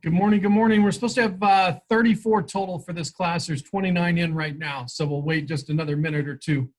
Good morning. Good morning. We're supposed to have 34 total for this class. There's 29 in right now, so we'll wait just another minute or two.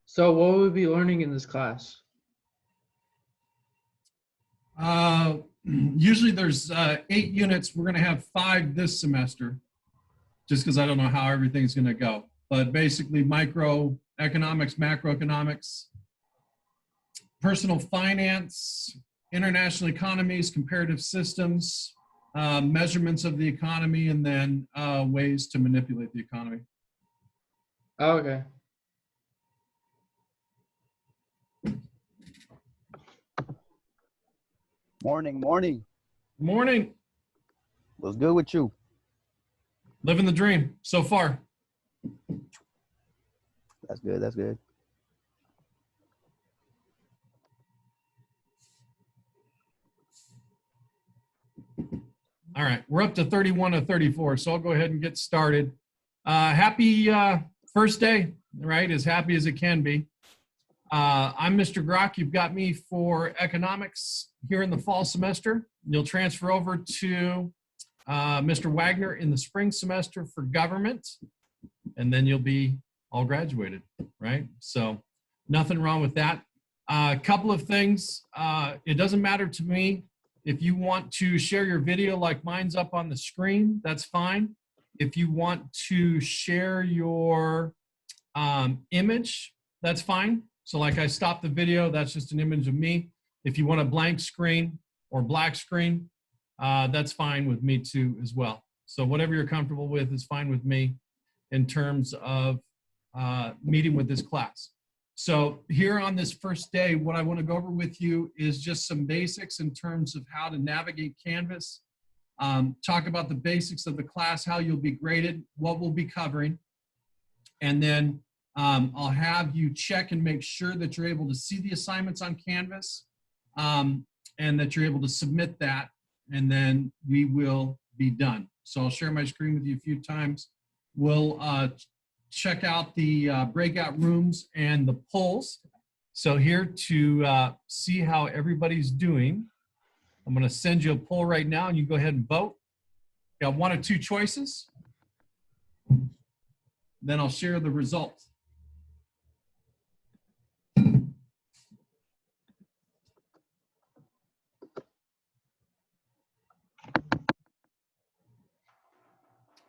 So what will we be learning in this class? Usually there's 8 units. We're going to have 5 this semester, just because I don't know how everything's going to go. But basically microeconomics, macroeconomics, personal finance, international economies, comparative systems, measurements of the economy, and then ways to manipulate the economy. Oh, okay. Morning, morning. Morning. What's good with you? Living the dream so far. That's good, that's good. All right, we're up to 31 of 34, so I'll go ahead and get started. Happy first day, right? As happy as it can be. I'm Mr. Grock. You've got me for economics here in the fall semester. You'll transfer over to Mr. Wagner in the spring semester for government, and then you'll be all graduated, right? So nothing wrong with that. A couple of things. It doesn't matter to me if you want to share your video like mine's up on the screen, that's fine. If you want to share your image, that's fine. So like I stopped the video, that's just an image of me. If you want a blank screen or black screen, that's fine with me too as well. So whatever you're comfortable with is fine with me in terms of meeting with this class. So here on this first day, what I want to go over with you is just some basics in terms of how to navigate Canvas, talk about the basics of the class, how you'll be graded, what we'll be covering, and then I'll have you check and make sure that you're able to see the assignments on Canvas and that you're able to submit that, and then we will be done. So I'll share my screen with you a few times. We'll check out the breakout rooms and the polls. So here to see how everybody's doing, I'm going to send you a poll right now and you go ahead and vote. You got 1 or 2 choices. Then I'll share the results.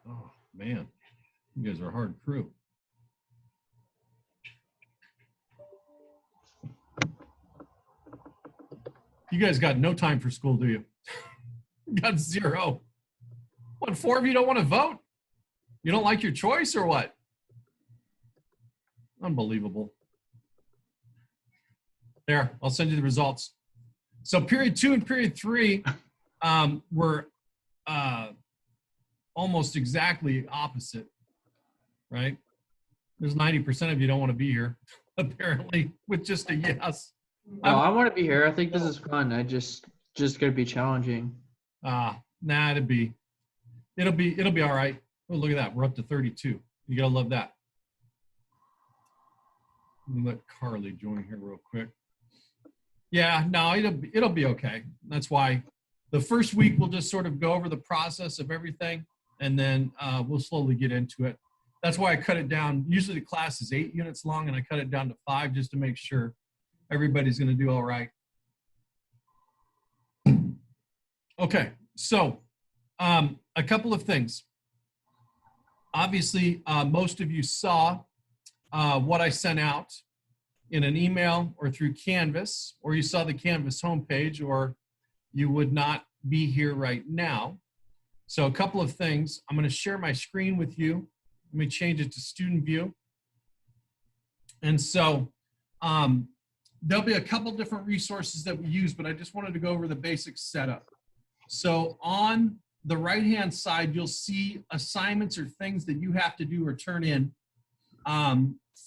Oh, man, you guys are a hard crew. You guys got no time for school, do you? Got 0. What, 4 of you don't want to vote? You don't like your choice or what? Unbelievable. There, I'll send you the results. So period 2 and period 3 were almost exactly opposite, right? There's 90% of you don't want to be here, apparently, with just a yes. No, I want to be here. I think this is fun. I just gonna be challenging. Nah, it'll be all right. Oh, look at that. We're up to 32. You gotta love that. Let me let Carly join here real quick. Yeah, no, it'll be okay. That's why the first week we'll just sort of go over the process of everything, and then we'll slowly get into it. That's why I cut it down. Usually the class is 8 units long, and I cut it down to 5 just to make sure everybody's going to do all right. Okay, so a couple of things. Obviously, most of you saw what I sent out in an email or through Canvas, or you saw the Canvas homepage, or you would not be here right now. So a couple of things. I'm going to share my screen with you. Let me change it to student view. And so there'll be a couple different resources that we use, but I just wanted to go over the basic setup. So on the right-hand side, you'll see assignments or things that you have to do or turn in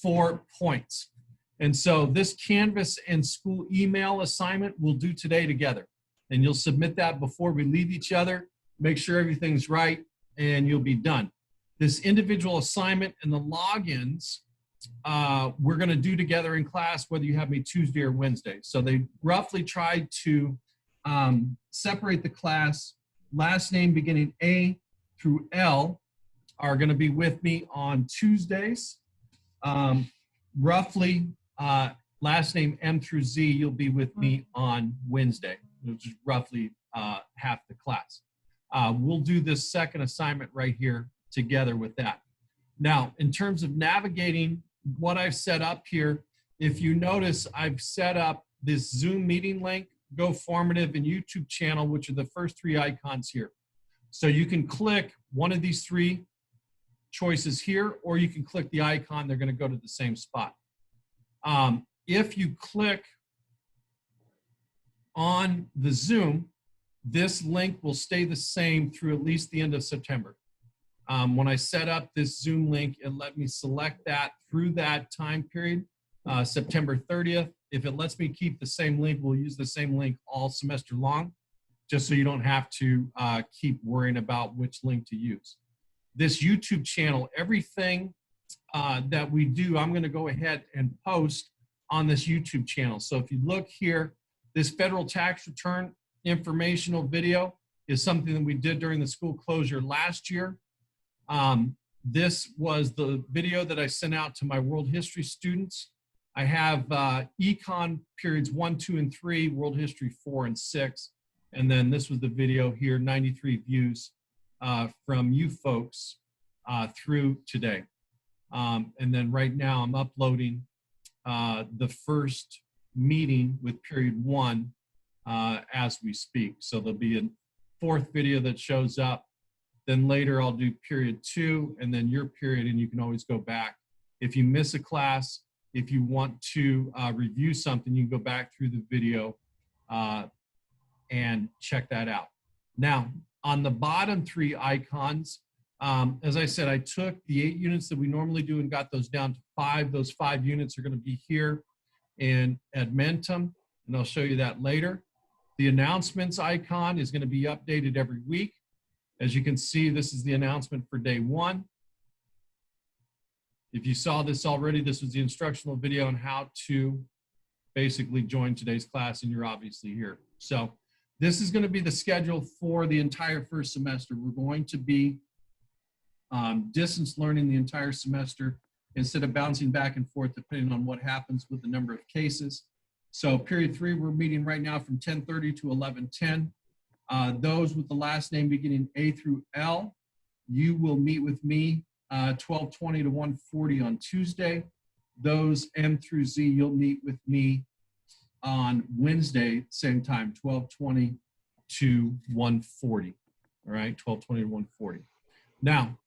for points. And so this Canvas and school email assignment we'll do today together. And you'll submit that before we leave each other, make sure everything's right, and you'll be done. This individual assignment and the logins, we're gonna do together in class, whether you have me Tuesday or Wednesday. So they roughly tried to separate the class. Last name beginning A through L are gonna be with me on Tuesdays. Roughly, last name M through Z, you'll be with me on Wednesday, which is roughly half the class. We'll do this second assignment right here together with that. Now, in terms of navigating what I've set up here, if you notice, I've set up this Zoom meeting link, GoFormative, and YouTube channel, which are the first three icons here. So you can click one of these three choices here, or you can click the icon, they're gonna go to the same spot. If you click on the Zoom, this link will stay the same through at least the end of September. When I set up this Zoom link, it let me select that through that time period, September 30th. If it lets me keep the same link, we'll use the same link all semester long, just so you don't have to keep worrying about which link to use. This YouTube channel, everything that we do, I'm gonna go ahead and post on this YouTube channel. So if you look here, this federal tax return informational video is something that we did during the school closure last year. This was the video that I sent out to my world history students. I have econ periods 1, 2, and 3, world history 4 and 6. And then this was the video here, 93 views from you folks through today. And then right now I'm uploading the first meeting with period 1 as we speak. So there'll be a fourth video that shows up. Then later I'll do period 2 and then your period, and you can always go back. If you miss a class, if you want to review something, you can go back through the video and check that out. Now, on the bottom three icons, as I said, I took the 8 units that we normally do and got those down to 5. Those 5 units are going to be here in Edmentum, and I'll show you that later. The announcements icon is going to be updated every week. As you can see, this is the announcement for day 1. If you saw this already, this was the instructional video on how to basically join today's class, and you're obviously here. So this is going to be the schedule for the entire first semester. We're going to be distance learning the entire semester instead of bouncing back and forth depending on what happens with the number of cases. So period 3, we're meeting right now from 10:30 to 11:10. Those with the last name beginning A through L, you will meet with me 12:20 to 1:40 on Tuesday. Those M through Z, you'll meet with me on Wednesday, same time, 12:20 to 1:40. All right, 12:20 to 1:40. Now,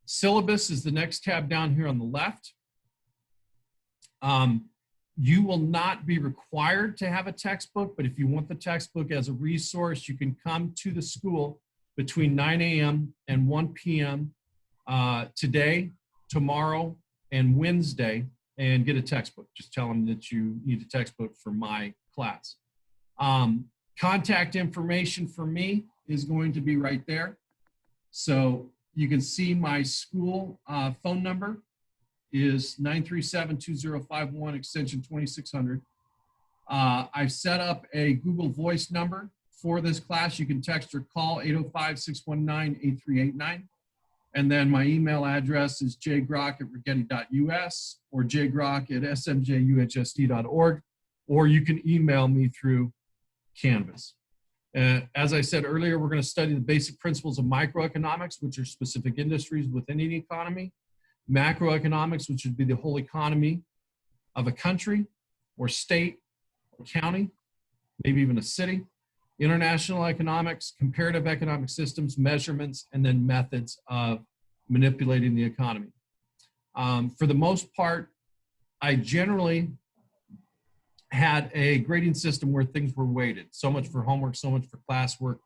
syllabus is the next tab down here on the left. You will not be required to have a textbook, but if you want the textbook as a resource, you can come to the school between 9 a.m. and 1 p.m. Today, tomorrow, and Wednesday and get a textbook. Just tell them that you need a textbook for my class. Contact information for me is going to be right there. So you can see my school phone number is 937-2051 extension 2600. I've set up a Google Voice number for this class. You can text or call 805-619-8389. And then my email address is jgrock@rigetti.us or jgrock@smjuhsd.org, or you can email me through Canvas. As I said earlier, we're going to study the basic principles of microeconomics, which are specific industries within an economy. Macroeconomics, which would be the whole economy. of a country or state or county, maybe even a city, international economics, comparative economic systems, measurements, and then methods of manipulating the economy. For the most part, I generally had a grading system where things were weighted. So much for homework, so much for classwork.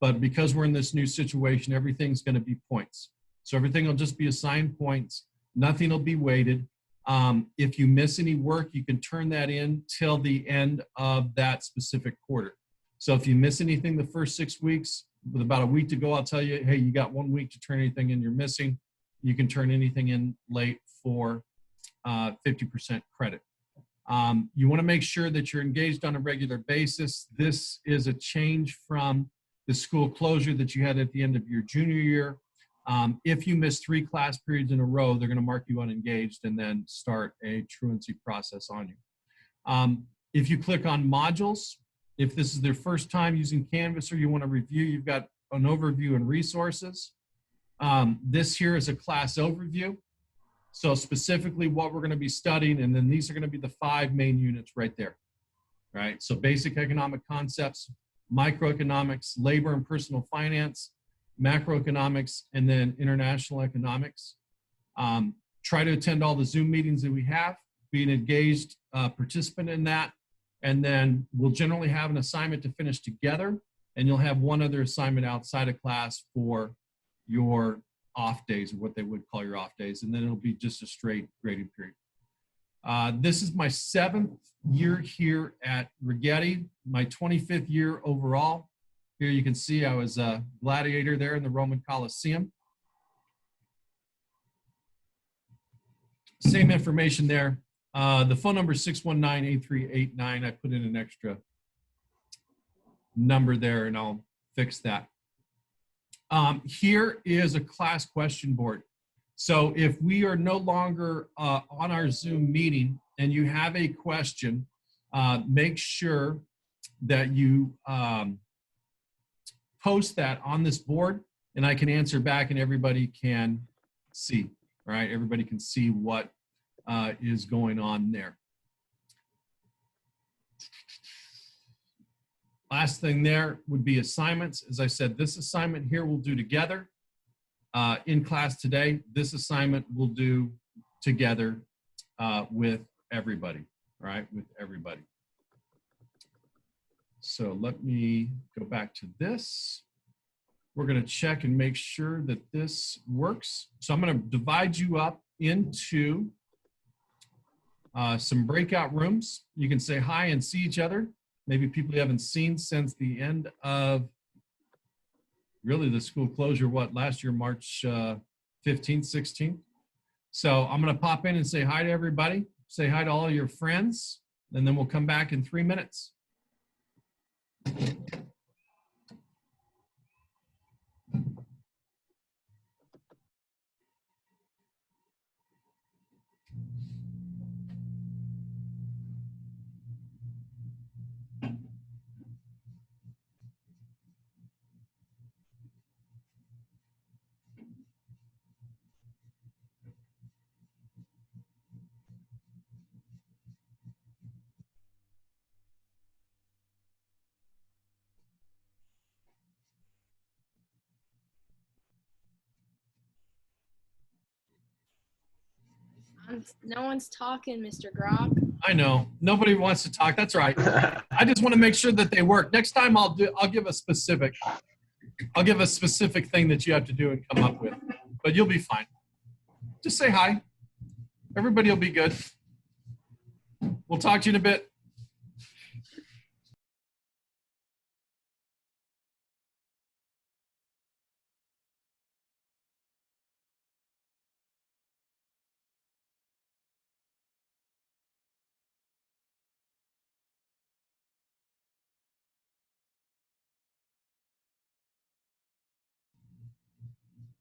But because we're in this new situation, everything's going to be points. So everything will just be assigned points. Nothing will be weighted. If you miss any work, you can turn that in till the end of that specific quarter. So if you miss anything the first 6 weeks, with about a week to go, I'll tell you, hey, you got 1 week to turn anything in you're missing. You can turn anything in late for 50% credit. You want to make sure that you're engaged on a regular basis. This is a change from the school closure that you had at the end of your junior year. If you miss 3 class periods in a row, they're going to mark you unengaged and then start a truancy process on you. If you click on modules, if this is their first time using Canvas or you want to review, you've got an overview and resources. This here is a class overview. So specifically what we're going to be studying, and then these are going to be the 5 main units right there, right? So basic economic concepts, microeconomics, labor and personal finance, macroeconomics, and then international economics. Try to attend all the Zoom meetings that we have, be an engaged participant in that, and then we'll generally have an assignment to finish together, and you'll have one other assignment outside of class for your off days, or what they would call your off days, and then it'll be just a straight grading period. This is my 7th year here at Rigetti, my 25th year overall. Here you can see I was a gladiator there in the Roman Colosseum. Same information there. The phone number is 619-8389. I put in an extra number there and I'll fix that. Here is a class question board. So if we are no longer on our Zoom meeting and you have a question, make sure that you post that on this board and I can answer back and everybody can see, right? Everybody can see what is going on there. Last thing there would be assignments. As I said, this assignment here we'll do together in class today. This assignment we'll do together with everybody, right? With everybody. So let me go back to this. We're going to check and make sure that this works. So I'm going to divide you up into some breakout rooms. You can say hi and see each other. Maybe people you haven't seen since the end of really the school closure, what, last year, March 15th, 16th. So I'm going to pop in and say hi to everybody. Say hi to all your friends, and then we'll come back in 3 minutes. No one's talking, Mr. Grok. I know nobody wants to talk. That's right. I just want to make sure that they work. Next time I'll give a specific thing that you have to do and come up with, but you'll be fine. Just say hi. Everybody will be good. We'll talk to you in a bit.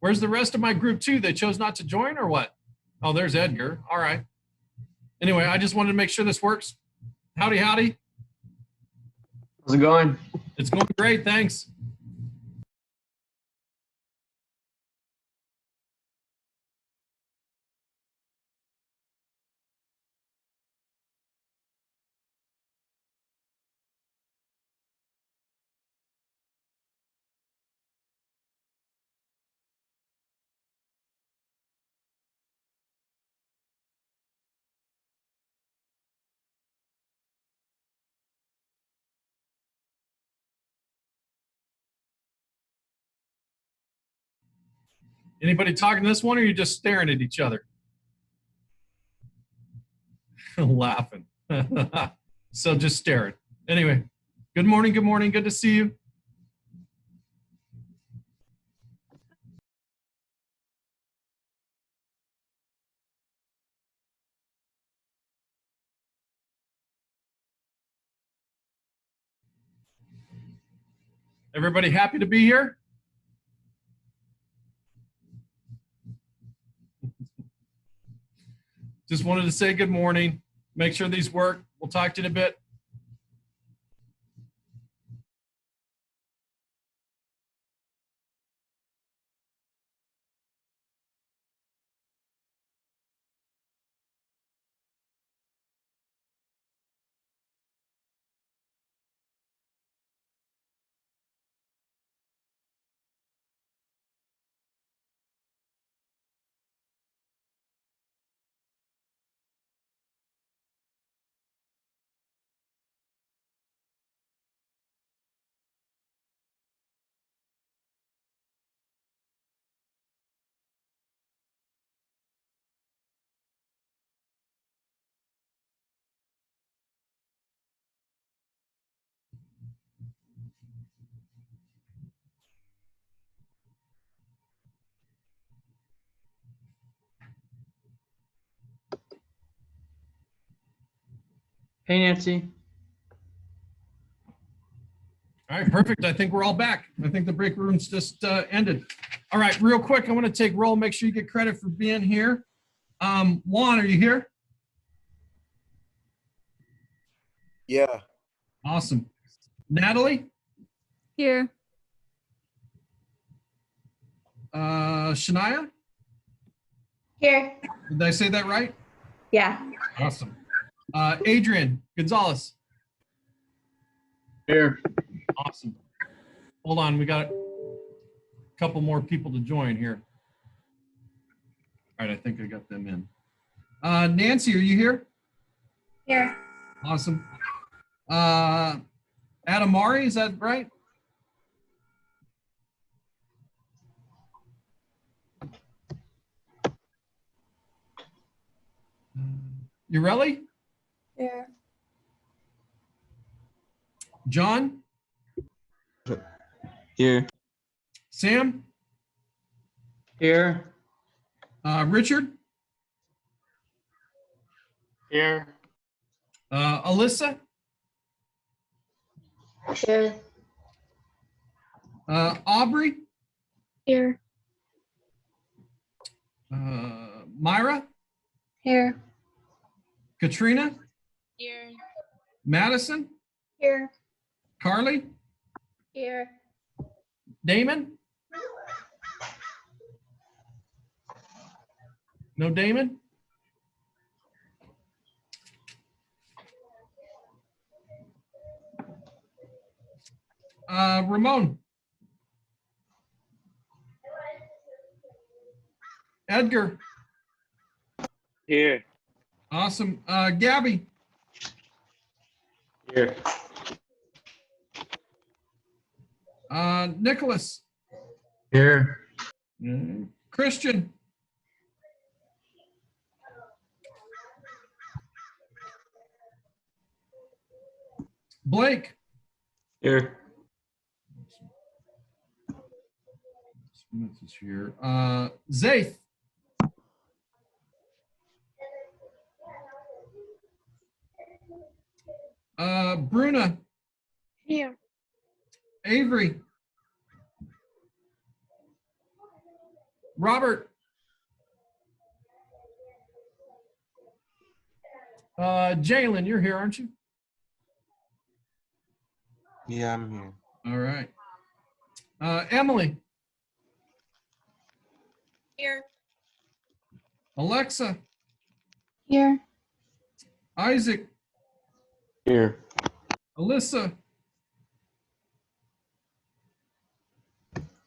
Where's the rest of my group too? They chose not to join or what? Oh, there's Edgar. All right. Anyway, I just wanted to make sure this works. Howdy, howdy. How's it going? It's going great. Thanks. Anybody talking to this one, or are you just staring at each other? Laughing. So just staring. Anyway, good morning. Good morning. Good to see you. Everybody happy to be here? Just wanted to say good morning. Make sure these work. We'll talk to you in a bit. Hey, Nancy. All right, perfect. I think we're all back. I think the break room's just ended. All right, real quick, I want to take roll. Make sure you get credit for being here. Juan, are you here? Yeah. Awesome. Natalie? Here. Shania? Here. Did I say that right? Yeah. Awesome. Adrian Gonzalez? Here. Awesome. Hold on, we got a couple more people to join here. All right, I think I got them in. Nancy, are you here? Here. Awesome. Adamari, is that right? Ureli? Here. John? Here. Sam? Here. Richard? Here. Alyssa? Here. Aubrey? Here. Myra? Here. Katrina? Here. Madison? Here. Carly? Here. Damon? No Damon? Ramon? Edgar? Here. Awesome. Gabby? Here. Nicholas? Here. Christian? Blake? Here. Smith is here. Zaith? Bruna? Here. Avery? Robert? Jalen, you're here, aren't you? Yeah, I'm here. All right. Emily? Here. Alexa? Here. Isaac? Here. Alyssa?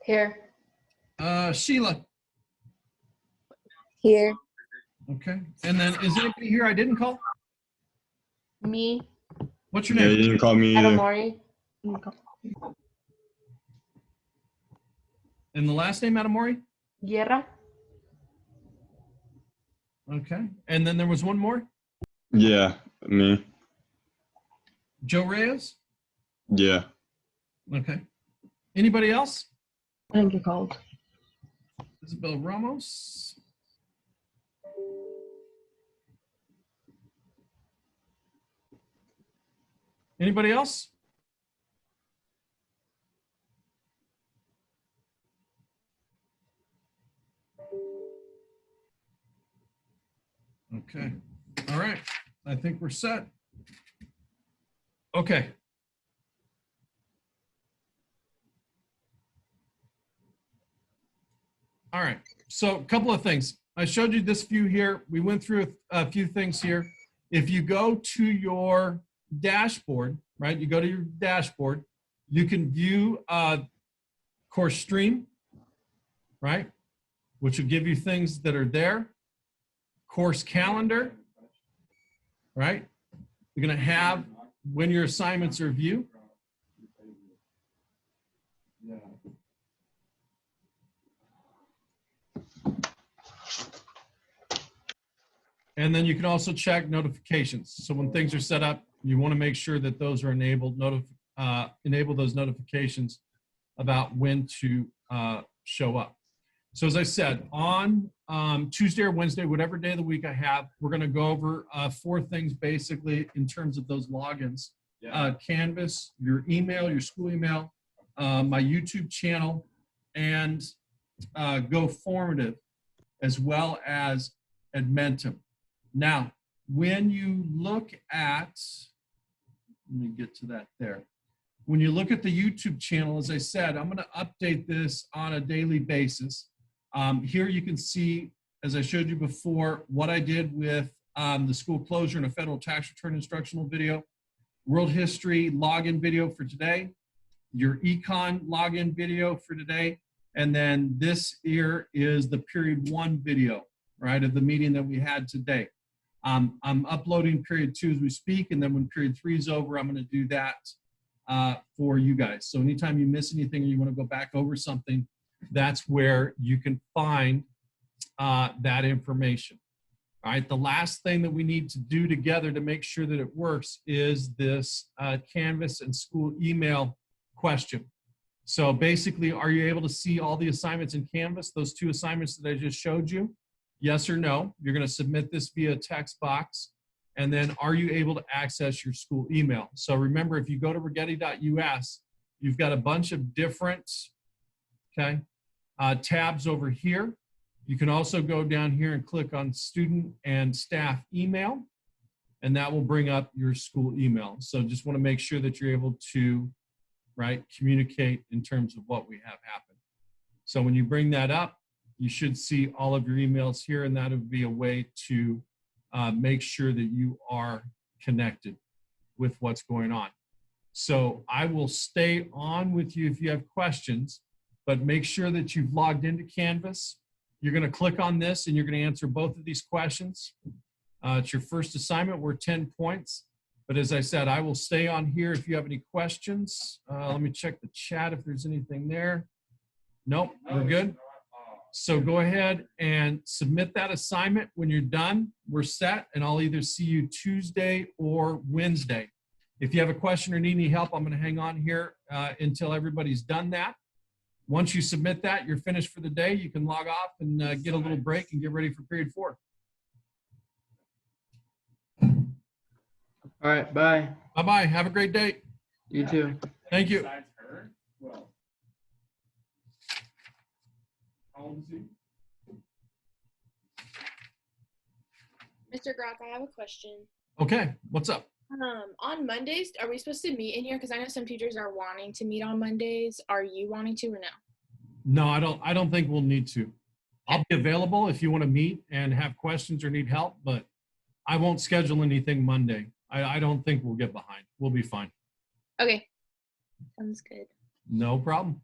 Here. Sheila? Here. Okay. And then is anybody here I didn't call? Me. What's your Yeah, name? you didn't call me either. Adamari. And the last name, Adamori? Guerra. Okay. And then there was one more. Yeah, me. Joe Reyes. Yeah. Okay. Anybody else? I didn't get called. Isabel Ramos. Anybody else? Okay. All right. I think we're set. Okay. All right. So a couple of things. I showed you this view here. We went through a few things here. If you go to your dashboard, right, you go to your dashboard, you can view course stream, right, which will give you things that are there. Course calendar, right? You're going to have when your assignments are viewed. And then you can also check notifications. So when things are set up, you want to make sure that those are enabled, enable those notifications about when to show up. So as I said, on Tuesday or Wednesday, whatever day of the week I have, we're going to go over 4 things basically in terms of those logins. Canvas, your email, your school email, my YouTube channel, and Go Formative, as well as Edmentum. Now, when you look at, let me get to that there. When you look at the YouTube channel, as I said, I'm going to update this on a daily basis. Here you can see, as I showed you before, what I did with the school closure and a federal tax return instructional video, world history login video for today, your econ login video for today, and then this here is the period 1 video, right, of the meeting that we had today. I'm uploading period 2 as we speak, and then when period 3 is over, I'm going to do that for you guys. So anytime you miss anything or you want to go back over something, that's where you can find that information. All right, the last thing that we need to do together to make sure that it works is this Canvas and school email question. So basically, are you able to see all the assignments in Canvas, those 2 assignments that I just showed you? Yes or no? You're going to submit this via text box. And then are you able to access your school email? So remember, if you go to rigetti.us, you've got a bunch of different tabs over here. You can also go down here and click on student and staff email, and that will bring up your school email. So just want to make sure that you're able to, right, communicate in terms of what we have happen. So when you bring that up, you should see all of your emails here, and that would be a way to make sure that you are connected with what's going on. So I will stay on with you if you have questions, but make sure that you've logged into Canvas. You're going to click on this and you're going to answer both of these questions. It's your first assignment. We're 10 points. But as I said, I will stay on here if you have any questions. Let me check the chat if there's anything there. Nope, we're good. So go ahead and submit that assignment. When you're done, we're set, and I'll either see you Tuesday or Wednesday. If you have a question or need any help, I'm going to hang on here until everybody's done that. Once you submit that, you're finished for the day. You can log off and get a little break and get ready for period 4. All right, bye. Bye-bye. Have a great day. You too. Thank you. How old is he? Mr. Grock, I have a question. Okay, what's up? On Mondays, are we supposed to meet in here? Because I know some teachers are wanting to meet on Mondays. Are you wanting to or no? No, I don't think we'll need to. I'll be available if you want to meet and have questions or need help, but I won't schedule anything Monday. I don't think we'll get behind. We'll be fine. Okay. Sounds good. No problem.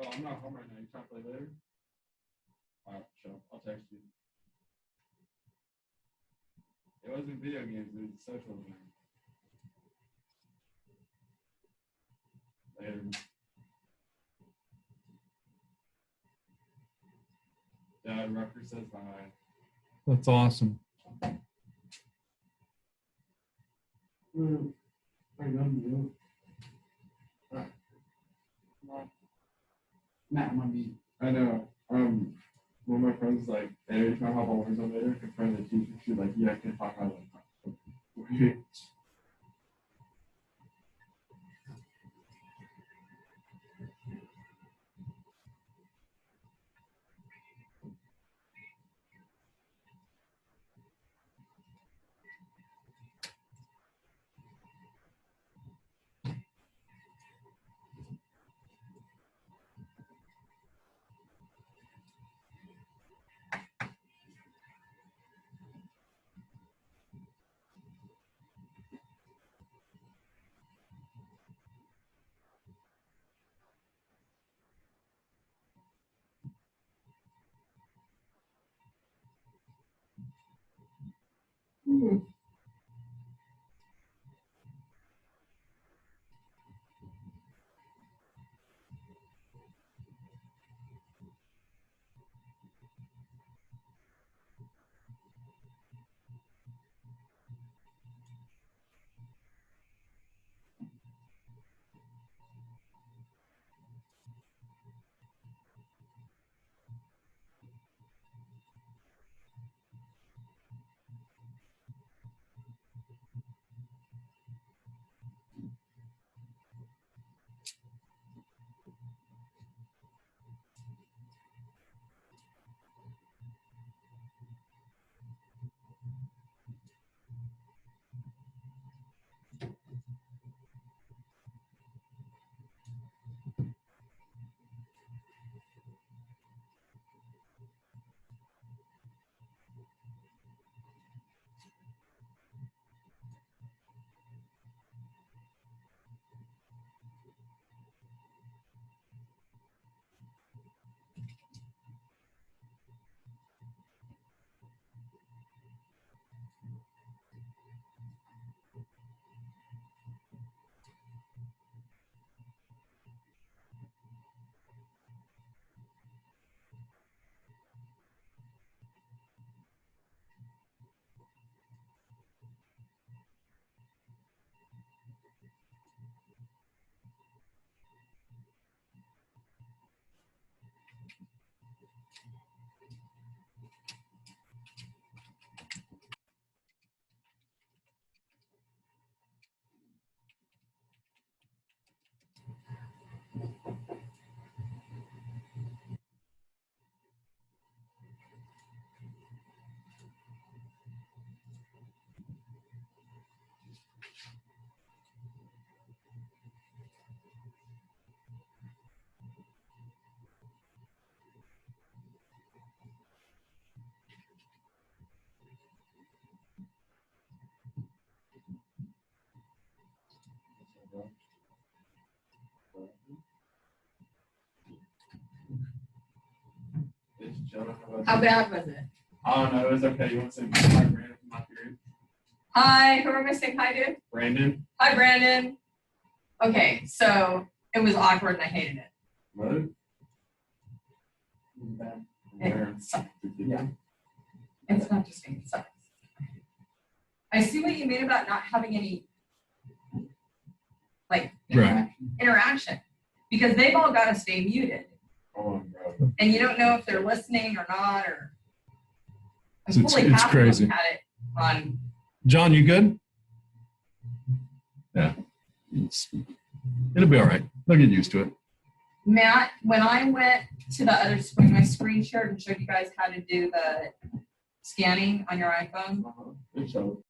Oh, I'm not home right now. You trying to play later? All right, sure. I'll text you. It wasn't video games. It was social games. Later. Dad, Rucker says hi. That's awesome. Matt, I'm on mute. I know. One of my friends like, hey, you trying to hop on Warzone later? A friend of the teacher, she's like, yeah, I can talk about it. How bad was it? I don't know. It was okay. You want to say hi, Brandon from my period? Hi, who am I saying hi to? Brandon? Hi, Brandon. Okay, so it was awkward and I hated it. What? It sucked. Yeah. It's not just me, it sucks. I see what you mean about not having any like Right. interaction because they've all got to stay muted. Oh, bro. And you don't know if they're listening or not, or I'm It's- fully it's happy to crazy. have had it on. John, you good? Yeah. It'll be all right. They'll get used to it. Matt, when I went to the other when I screen shared and showed you guys how to do the scanning on your iPhone, Good show.